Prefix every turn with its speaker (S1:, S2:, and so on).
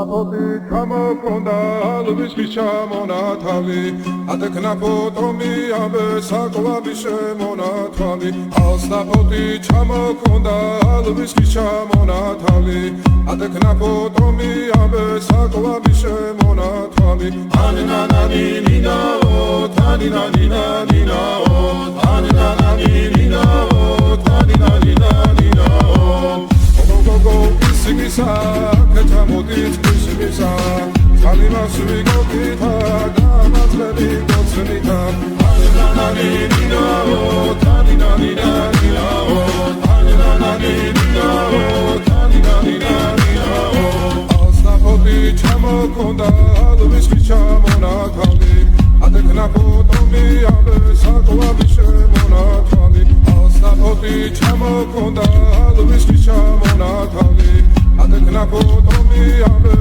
S1: Oti ჩამოქონდა ალვისის ჩამონათალი ატეკნა ფოტომი ამბე საკლავი შემონათვალი ალსტაფოთი ჩამოქონდა ალვისის ჩამონათალი ატეკნა ფოტომი ამბე საკლავი შემონათვალი ანინანანინინაო თანინანინანინაო ანინანანინინაო თანინანინანინაო გოგო ისიმისა კეთამოდით ისიმისა წალიმას ვიგოქითა გამაძლები გოცნითა ანინანანინინაო თანინანინანინაო ანინანანინინაო თანინანინანინაო ალსტაფოთი ჩამოქონდა ალვისის ჩამონათალი ატეკნა ფოტომი ამბე საკლავი შემონათვალი ალსტაფოთი ჩამოქონდა ალვისის ჩამონათალი ატეკნა ფოტომი ამბე